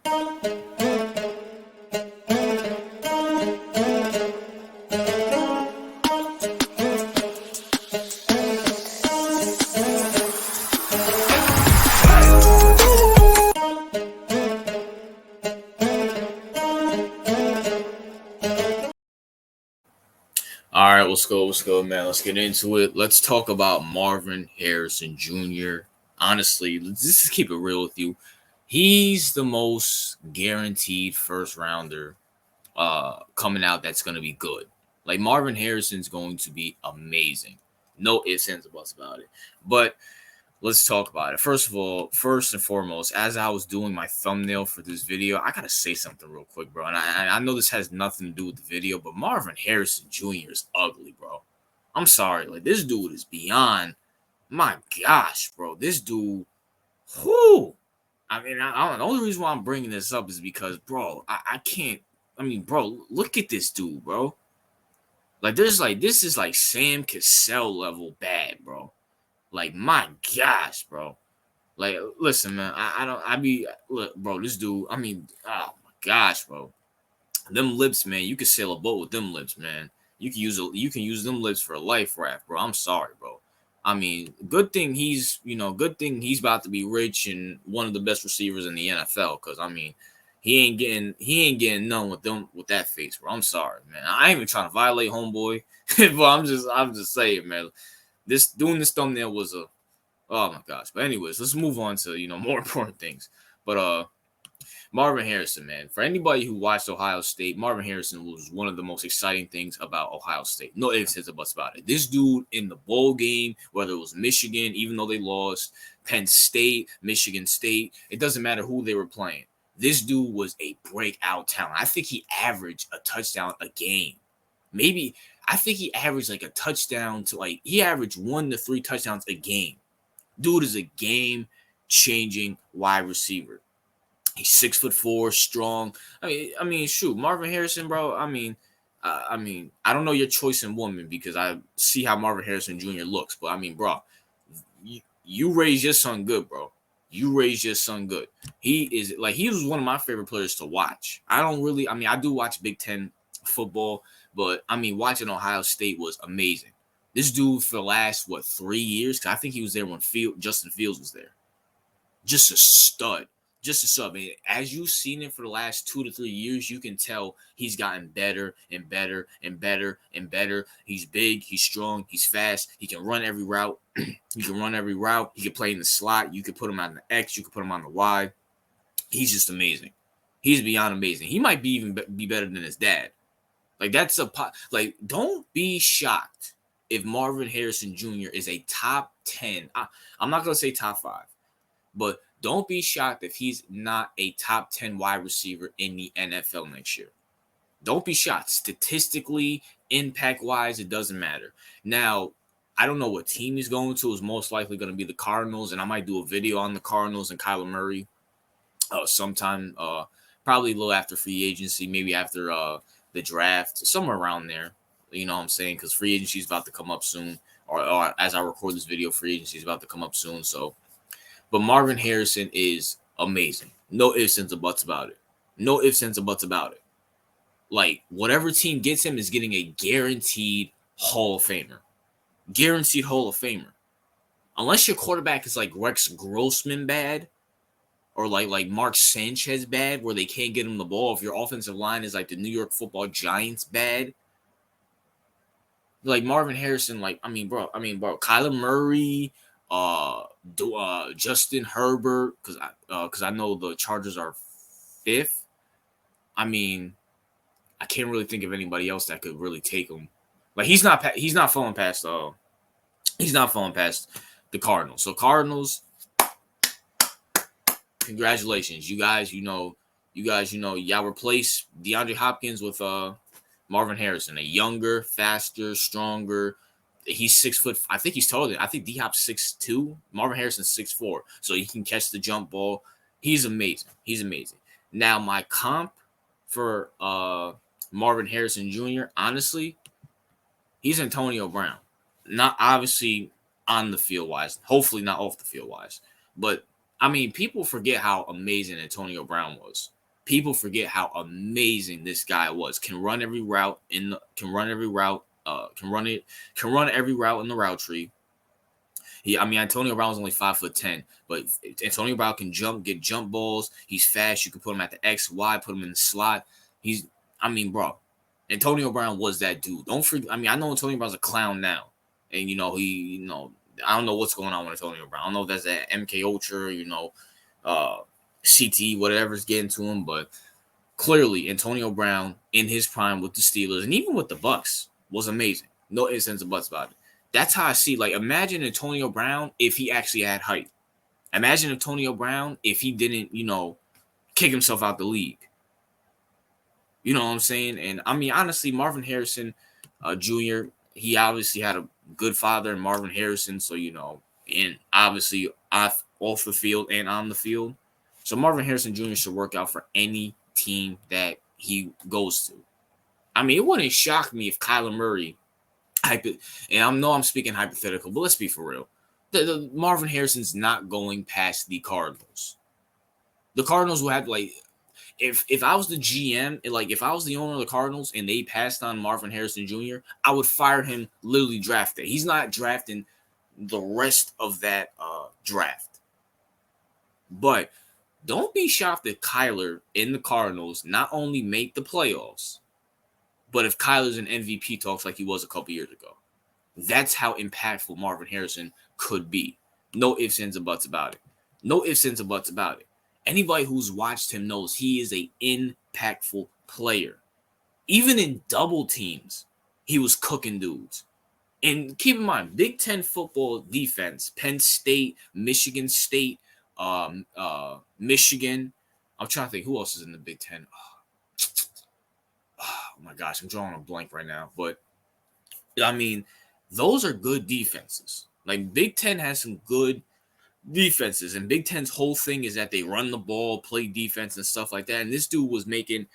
All right, let's go, man. Let's get into it. Let's talk about Marvin Harrison Jr. Honestly, let's just keep it real with you. He's the most guaranteed first rounder coming out that's going to be good. Like Marvin Harrison's going to be amazing. No ifs, ands, or buts about it. But let's talk about it. First of all, first and foremost, as I was doing my thumbnail for this video, I gotta say something real quick, bro. And I know this has nothing to do with the video, but Marvin Harrison Jr. is ugly, bro. I'm sorry. Like, this dude is beyond. My gosh, bro. This dude, whoo. I mean, I don't know. The only reason why I'm bringing this up is because, bro, I can't. I mean, bro, look at this dude, bro. Like, this is like Sam Cassell level bad, bro. Like, my gosh, bro. Like, listen, man. Look, bro, this dude, I mean, oh my gosh, bro. Them lips, man. You can sail a boat with them lips, man. You can use them lips for a life raft, bro. I'm sorry, bro. I mean, good thing he's about to be rich and one of the best receivers in the NFL. Cause I mean, he ain't getting none with that face, bro. I'm sorry, man. I ain't even trying to violate homeboy, but I'm just saying, man. This thumbnail was a oh my gosh. But anyways, let's move on to more important things. But Marvin Harrison, man. For anybody who watched Ohio State, Marvin Harrison was one of the most exciting things about Ohio State. No ifs, ands, or buts about it. This dude in the bowl game, whether it was Michigan, even though they lost, Penn State, Michigan State, it doesn't matter who they were playing. This dude was a breakout talent. I think he averaged a touchdown a game. Maybe I think he averaged like a touchdown to he averaged 1 to 3 touchdowns a game. Dude is a game-changing wide receiver. He's 6'4", strong. I mean, shoot, Marvin Harrison, bro. I don't know your choice in woman because I see how Marvin Harrison Jr. looks, but I mean, bro, you raised your son good, bro. You raised your son good. He was one of my favorite players to watch. I do watch Big Ten football, but I mean, watching Ohio State was amazing. This dude for the last 3 years, because I think he was there when Justin Fields was there. Just a stud. Just a sub. And as you've seen him for the last 2 to 3 years, you can tell he's gotten better and better and better and better. He's big, he's strong, he's fast. He can run every route. He can play in the slot. You can put him on the X. You can put him on the Y. He's just amazing. He's beyond amazing. He might be better than his dad. Don't be shocked if Marvin Harrison Jr. is a top 10. I'm not going to say top 5, but don't be shocked if he's not a top 10 wide receiver in the NFL next year. Don't be shocked. Statistically, impact-wise, it doesn't matter. Now, I don't know what team he's going to. It's most likely going to be the Cardinals, and I might do a video on the Cardinals and Kyler Murray sometime, probably a little after free agency, maybe after the draft, somewhere around there. You know what I'm saying? Because free agency is about to come up soon, or as I record this video, free agency is about to come up soon. So, but Marvin Harrison is amazing. No ifs, ands, or buts about it. No ifs, ands, or buts about it. Like, whatever team gets him is getting a guaranteed Hall of Famer. Guaranteed Hall of Famer. Unless your quarterback is like Rex Grossman bad, or like Mark Sanchez bad, where they can't get him the ball. If your offensive line is like the New York Football Giants bad, like Marvin Harrison, bro, Kyler Murray, Justin Herbert, because I know the Chargers are 5th. I mean, I can't really think of anybody else that could really take him. Like he's not falling past the Cardinals. So Cardinals, congratulations, you guys. Y'all replace DeAndre Hopkins with Marvin Harrison, a younger, faster, stronger. He's 6 foot. I think he's taller than. I think D-Hop's 6'2". Marvin Harrison's 6'4", so he can catch the jump ball. He's amazing. Now my comp for Marvin Harrison Jr., honestly, he's Antonio Brown. Not obviously on the field wise. Hopefully not off the field wise. But I mean, people forget how amazing Antonio Brown was. People forget how amazing this guy was. Can run every route can run every route, can run every route in the route tree. I mean, Antonio Brown was only 5'10", but Antonio Brown can get jump balls. He's fast. You can put him at the X, Y, put him in the slot. I mean, bro, Antonio Brown was that dude. Don't forget. I mean, I know Antonio Brown's a clown now, and I don't know what's going on with Antonio Brown. I don't know if that's that MK Ultra, uh, CT, whatever's getting to him, but clearly Antonio Brown in his prime with the Steelers and even with the Bucks was amazing. No ifs, ands, or buts about it. That's how I see. Like, imagine Antonio Brown if he actually had height. Imagine Antonio Brown if he didn't, kick himself out the league. You know what I'm saying? And I mean, honestly, Marvin Harrison Jr., he obviously had a good father in Marvin Harrison. So, and obviously off the field and on the field. So Marvin Harrison Jr. should work out for any team that he goes to. I mean, it wouldn't shock me if Kyler Murray, and I know I'm speaking hypothetical, but let's be for real. The Marvin Harrison's not going past the Cardinals. The Cardinals will have, like, if I was the GM, if I was the owner of the Cardinals and they passed on Marvin Harrison Jr., I would fire him literally draft day. He's not drafting the rest of that draft. But don't be shocked that Kyler and the Cardinals not only make the playoffs, but if Kyler's in MVP talks like he was a couple years ago. That's how impactful Marvin Harrison could be. No ifs, ands, or buts about it. No ifs, ands, or buts about it. Anybody who's watched him knows he is an impactful player. Even in double teams, he was cooking dudes. And keep in mind, Big Ten football defense, Penn State, Michigan State, Michigan. I'm trying to think who else is in the Big Ten. Oh my gosh, I'm drawing a blank right now. But I mean, those are good defenses. Like, Big Ten has some good defenses, and Big Ten's whole thing is that they run the ball, play defense, and stuff like that. And this dude was making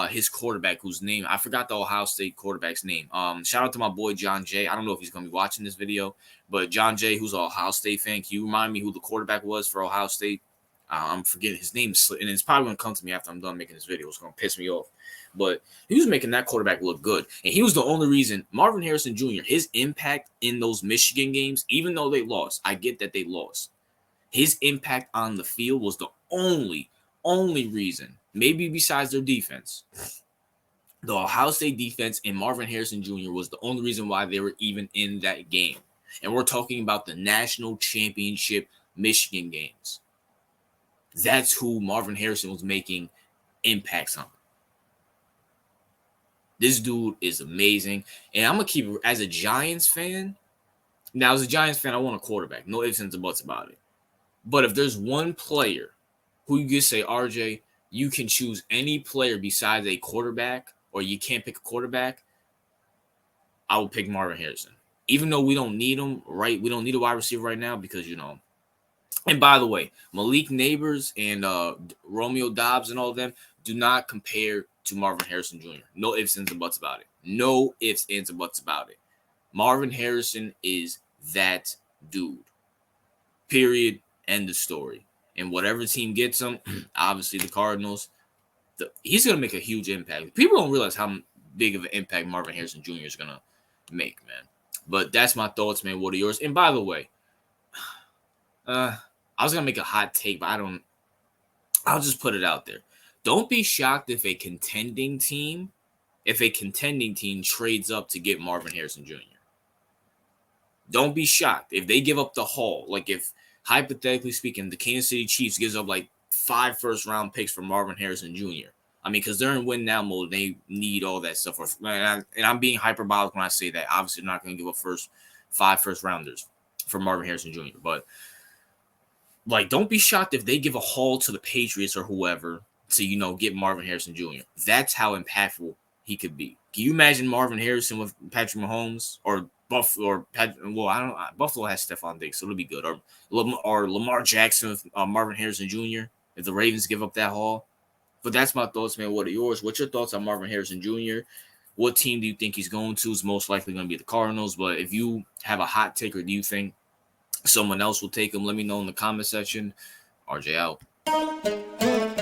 his quarterback, whose name I forgot, the Ohio State quarterback's name. Shout out to my boy John Jay. I don't know if he's gonna be watching this video, but John Jay, who's an Ohio State fan, can you remind me who the quarterback was for Ohio State? I'm forgetting his name, and it's probably gonna come to me after I'm done making this video. It's gonna piss me off, but he was making that quarterback look good, and he was the only reason. Marvin Harrison Jr., his impact in those Michigan games, even though they lost, I get that they lost. His impact on the field was the only reason, maybe besides their defense. The Ohio State defense and Marvin Harrison Jr. was the only reason why they were even in that game. And we're talking about the national championship Michigan games. That's who Marvin Harrison was making impacts on. This dude is amazing. And I'm going to keep it as a Giants fan. Now, as a Giants fan, I want a quarterback. No ifs, ands, or buts about it. But if there's one player who you could say, RJ, you can choose any player besides a quarterback, or you can't pick a quarterback, I would pick Marvin Harrison. Even though we don't need him, right? We don't need a wide receiver right now because, And by the way, Malik Neighbors and Romeo Dobbs and all of them do not compare to Marvin Harrison Jr. No ifs, ands, or buts about it. No ifs, ands, or buts about it. Marvin Harrison is that dude. Period. End of story. And whatever team gets him, obviously the Cardinals, he's going to make a huge impact. People don't realize how big of an impact Marvin Harrison Jr. is going to make, man. But that's my thoughts, man. What are yours? And by the way, I was going to make a hot take, but I'll just put it out there. Don't be shocked if a contending team trades up to get Marvin Harrison Jr. Don't be shocked if they give up the haul. Like, if, hypothetically speaking, the Kansas City Chiefs gives up like 5 first-round picks for Marvin Harrison Jr. I mean, because they're in win-now mode. They need all that stuff. And I'm being hyperbolic when I say that. Obviously, they're not going to give up 5 first-rounders for Marvin Harrison Jr. But, like, don't be shocked if they give a haul to the Patriots or whoever to, get Marvin Harrison Jr. That's how impactful he could be. Can you imagine Marvin Harrison with Patrick Mahomes or Buffalo, or Buffalo has Stephon Diggs, so it'll be good. Or Lamar Jackson with Marvin Harrison Jr. if the Ravens give up that haul. But that's my thoughts, man. What are yours? What's your thoughts on Marvin Harrison Jr.? What team do you think he's going to? Is most likely going to be the Cardinals. But if you have a hot take, or do you think someone else will take him, let me know in the comment section. RJ out.